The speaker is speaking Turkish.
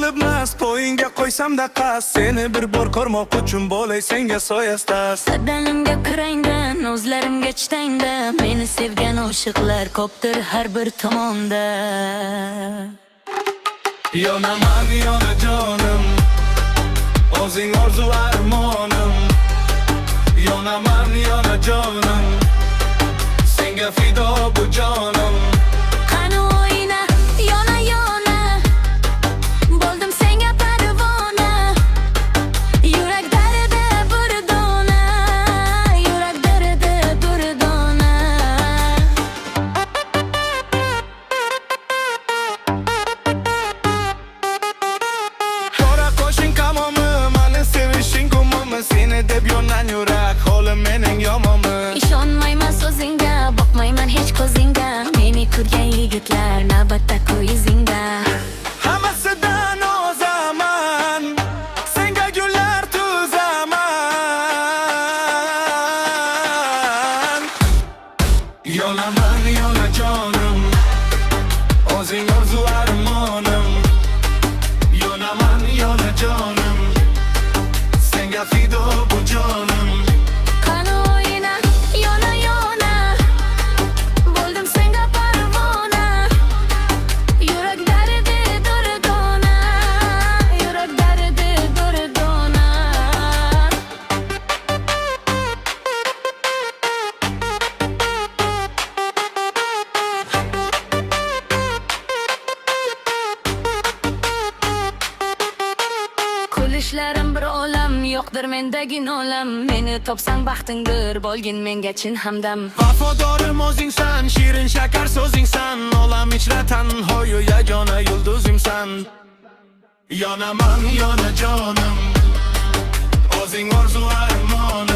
olib mast poyingga qo'ysam-da qas seni bir bor ko'rmoq uchun bo'lay senga soyastas. Badanimga kirangdan, o'zlarimga chitangda, meni sevgan oshiqlar ko'pdir har bir tomonda. Yonaman jonim, o'zing orzu armonim. Yonaman jonim, senga fido bu jonim. Qani o'yna, yona yona, bo'ldim senga parvona. Yurak darida bir dona, yurak darida bir dona. Qora qo'shing qamomi, meni sevishing gumimi, seni deb yonan yurak, holim mening yomonmi? Ishonmayman so'zingga, boqmayman hech ko'zingga, meni ko'rgan yigitlar navbatda ko'yizingda. Hammasidan o'zaman, senga gullar tuzaman. Yonaman jonim, o'zing orzu armonim. Yonaman jonim, senga fido bu jonim. Qani o'yna, yona yona, bo'ldim senga parvona. Yurak darida bir dona, yurak darida bir dona. Kulishlarim bir olam, yo'qdir mendagi nolam. Meni topsang baxtingdir, bo'lgin menga chin hamdam. Vafodorim o'zingsan, shirin shakar so'zingsan, olam ichra tanhoyu yagona yulduzimsan. Yonaman jonim, o'zing orzu armonim.